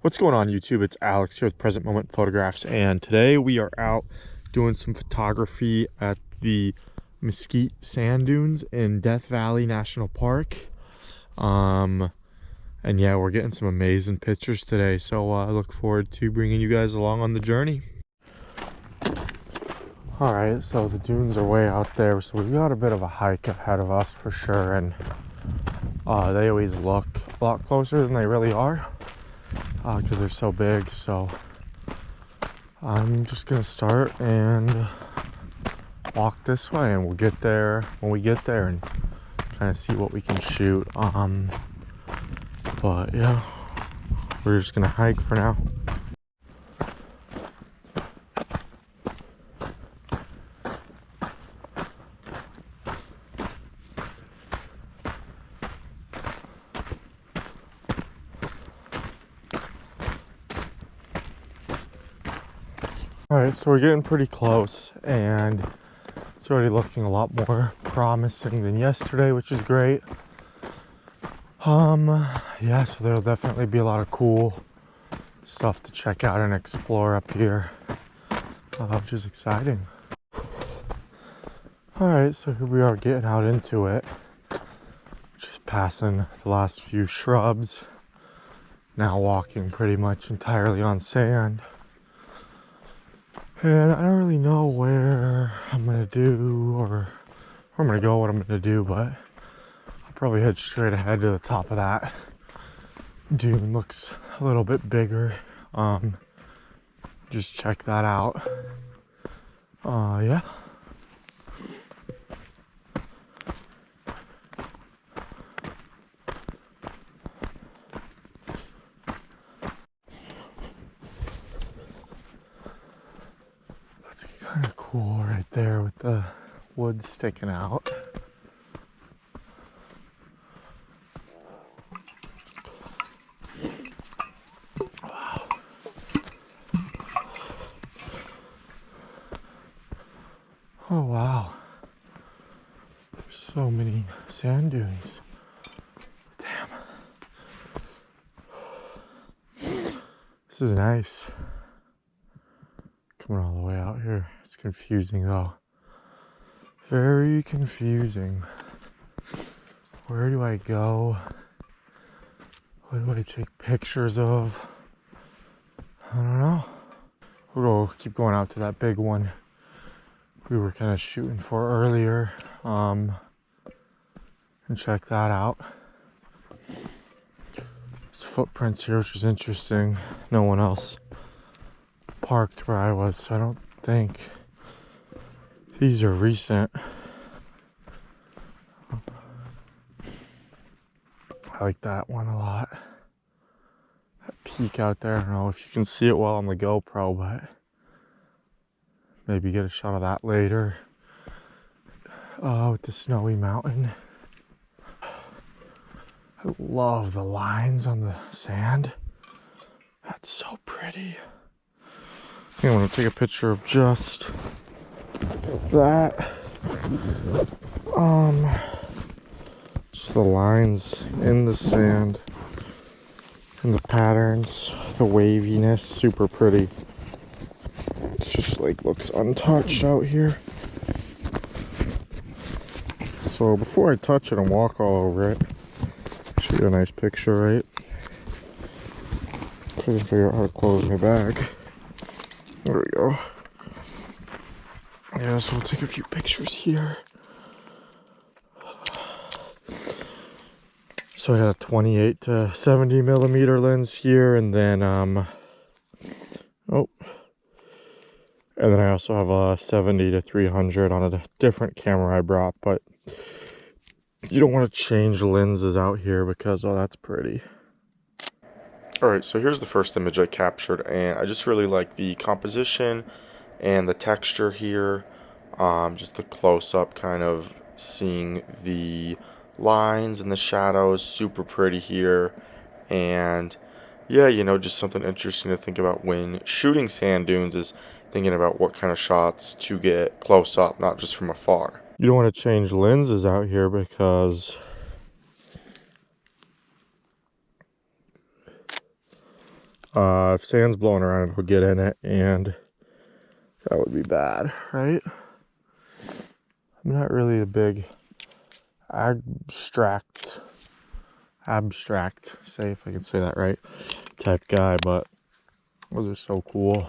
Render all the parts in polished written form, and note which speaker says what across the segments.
Speaker 1: What's going on YouTube? It's Alex here with Present Moment Photographs, and today we are out doing some photography at the Mesquite Sand Dunes in Death Valley National Park. And yeah, we're getting some amazing pictures today, so I look forward to bringing you guys along on the journey. All right, so the dunes are way out there, so we've got a bit of a hike ahead of us for sure, and they always look a lot closer than they really are. Because they're so big. So I'm just gonna start and walk this way, and we'll get there when we get there and kind of see what we can shoot. But yeah, we're just gonna hike for now. All right, so we're getting pretty close, and it's already looking a lot more promising than yesterday, which is great. Yeah, so there'll definitely be a lot of cool stuff to check out and explore up here, which is exciting. All right, so here we are getting out into it, just passing the last few shrubs, now walking pretty much entirely on sand. And I don't really know where I'm gonna do or where I'm gonna go, what I'm gonna do, but I'll probably head straight ahead to the top of that dune. Looks a little bit bigger. Just check that out. Yeah. That's kind of cool right there with the wood sticking out. Wow. Oh wow. There's so many sand dunes. Damn. This is nice. Coming all the way out here. It's confusing though. Very confusing. Where do I go? What do I take pictures of? I don't know. We'll keep going out to that big one we were kind of shooting for earlier, and check that out. There's footprints here, which is interesting. No one else parked where I was, so I don't think these are recent. I like that one a lot. That peak out there, I don't know if you can see it well on the GoPro, but maybe get a shot of that later. With the snowy mountain. I love the lines on the sand. That's so pretty. I want to take a picture of just that. Just the lines in the sand and the patterns, the waviness, super pretty. It's just like looks untouched out here. So before I touch it and walk all over it, shoot a nice picture, right? So I can figure out how to close my bag. There we go. Yeah, so we'll take a few pictures here. So I got a 28 to 70 millimeter lens here, and then and then I also have a 70 to 300 on a different camera I brought, but you don't want to change lenses out here because, oh, that's pretty. Alright, so here's the first image I captured, and I just really like the composition and the texture here. Just the close-up, kind of seeing the lines and the shadows, super pretty here. And yeah, you know, just something interesting to think about when shooting sand dunes is thinking about what kind of shots to get close up, not just from afar. You don't want to change lenses out here because If sand's blowing around, it'll get in it, and that would be bad, right? I'm not really a big abstract, say if I can say that right, type guy, but those are so cool.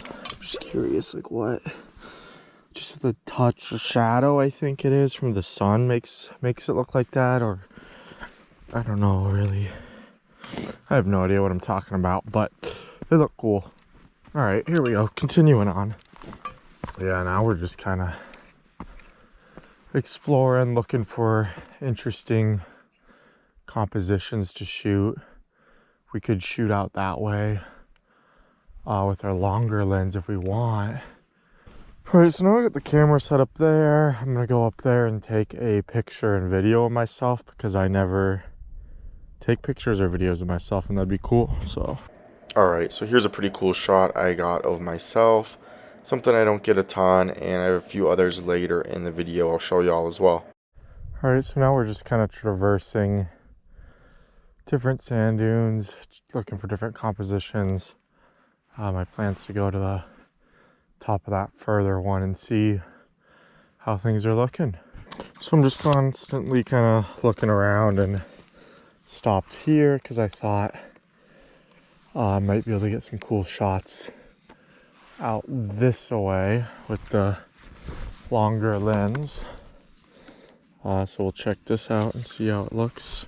Speaker 1: I'm just curious, like what? Just the touch of shadow, I think it is, from the sun makes it look like that, or I don't know really. I have no idea what I'm talking about, but they look cool. All right, here we go. Continuing on. Yeah, now we're just kind of exploring, looking for interesting compositions to shoot. We could shoot out that way with our longer lens if we want. All right, so now I got the camera set up there. I'm gonna go up there and take a picture and video of myself because I never take pictures or videos of myself, and that'd be cool. So all right, so here's a pretty cool shot I got of myself, something I don't get a ton, and I have a few others later in the video I'll show y'all as well. All right, so now we're just kind of traversing different sand dunes, looking for different compositions. My plan's to go to the top of that further one and see how things are looking. So I'm just constantly kind of looking around and stopped here because I thought I might be able to get some cool shots out this way with the longer lens. So we'll check this out and see how it looks.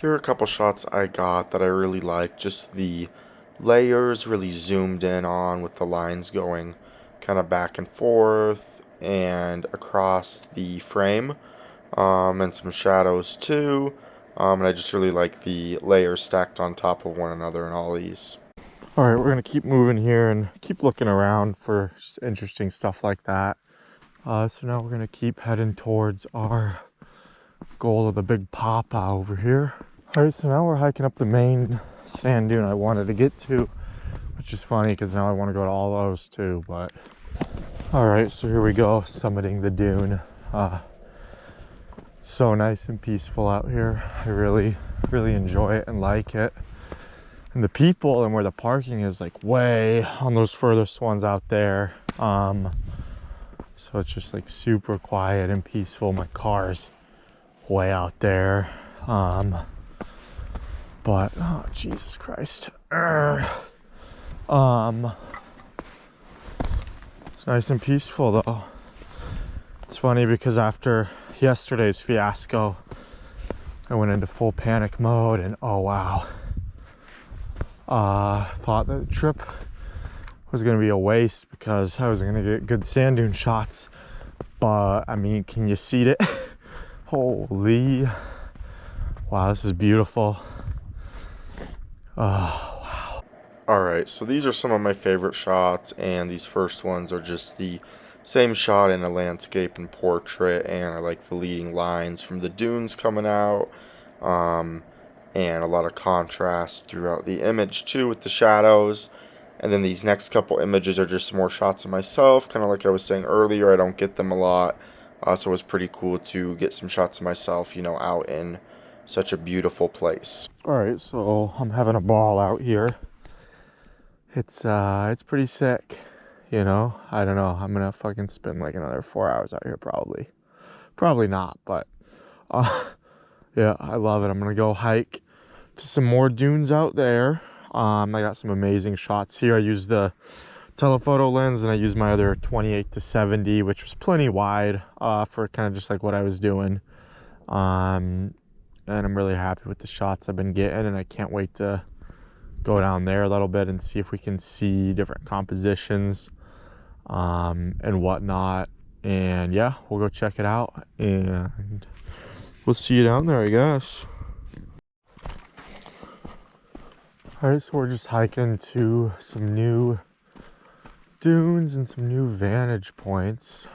Speaker 1: Here are a couple shots I got that I really like. Just the layers really zoomed in on with the lines going kind of back and forth and across the frame, and some shadows too. And I just really like the layers stacked on top of one another in all these. All right, we're gonna keep moving here and keep looking around for interesting stuff like that. So now we're gonna keep heading towards our goal of the big papa over here. All right, so now we're hiking up the main sand dune I wanted to get to, which is funny because now I want to go to all those too, but all right, so here we go, summiting the dune. It's so nice and peaceful out here. I really enjoy it and like it. And the people and where the parking is like way on those furthest ones out there. So it's just like super quiet and peaceful. My car's way out there. But oh Jesus Christ. It's nice and peaceful though. It's funny because after yesterday's fiasco, I went into full panic mode and oh wow. Thought that the trip was gonna be a waste because I was gonna get good sand dune shots. But I mean, can you see it? Holy. Wow, this is beautiful. Oh, wow. All right, so these are some of my favorite shots, and these first ones are just the same shot in a landscape and portrait, and I like the leading lines from the dunes coming out, and a lot of contrast throughout the image too with the shadows. And then these next couple images are just more shots of myself, kind of like I was saying earlier. I don't get them a lot, so it was pretty cool to get some shots of myself, you know, out in such a beautiful place. All right, so I'm having a ball out here. It's pretty sick, you know. I don't know. I'm gonna fucking spend like another 4 hours out here probably not, but yeah, I love it. I'm gonna go hike to some more dunes out there. I got some amazing shots here. I used the telephoto lens and I used my other 28-70, which was plenty wide for kind of just like what I was doing. And I'm really happy with the shots I've been getting, and I can't wait to go down there a little bit and see if we can see different compositions and whatnot. And yeah, we'll go check it out, and we'll see you down there, I guess. All right, so we're just hiking to some new dunes and some new vantage points.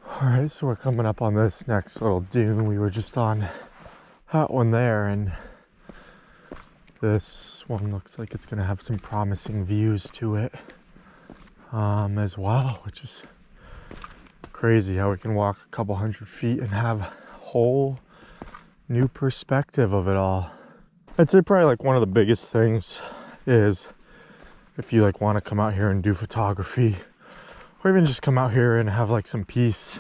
Speaker 1: All right, so we're coming up on this next little dune. We were just on that one there, and this one looks like it's gonna have some promising views to it as well, which is crazy how we can walk a couple 100 feet and have a whole new perspective of it all. I'd say probably like one of the biggest things is if you like want to come out here and do photography, or even just come out here and have like some peace,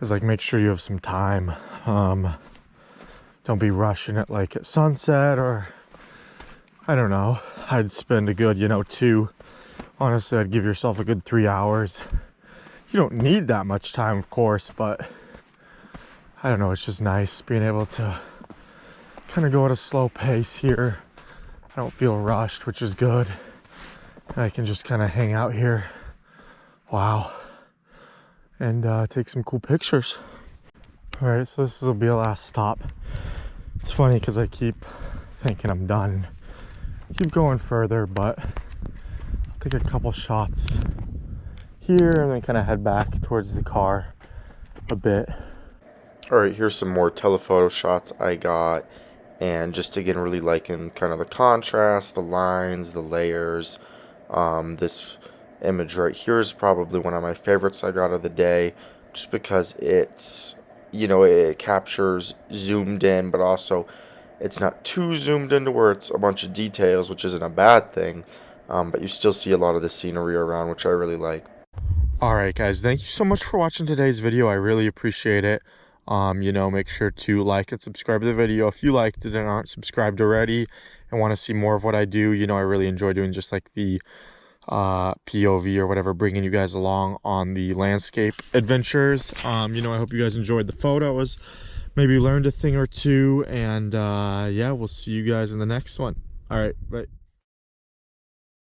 Speaker 1: is like make sure you have some time. Don't be rushing it like at sunset, or I don't know. I'd spend a good, honestly, I'd give yourself a good 3 hours. You don't need that much time, of course, but I don't know, it's just nice being able to kind of go at a slow pace here. I don't feel rushed, which is good. And I can just kind of hang out here. Wow. And take some cool pictures. All right, so this will be a last stop. It's funny because I keep thinking I'm done. Keep going further, but I'll take a couple shots here and then kind of head back towards the car a bit. All right, here's some more telephoto shots I got. And just again, really liking kind of the contrast, the lines, the layers. This image right here is probably one of my favorites I got of the day, just because it's, it captures zoomed in, but also it's not too zoomed into where it's a bunch of details, which isn't a bad thing, but you still see a lot of the scenery around, which I really like. Alright guys, thank you so much for watching today's video. I really appreciate it. Make sure to like and subscribe to the video if you liked it and aren't subscribed already and want to see more of what I do. I really enjoy doing just like the POV or whatever, bringing you guys along on the landscape adventures. I hope you guys enjoyed the photos, maybe learned a thing or two, and yeah, we'll see you guys in the next one. All right, bye.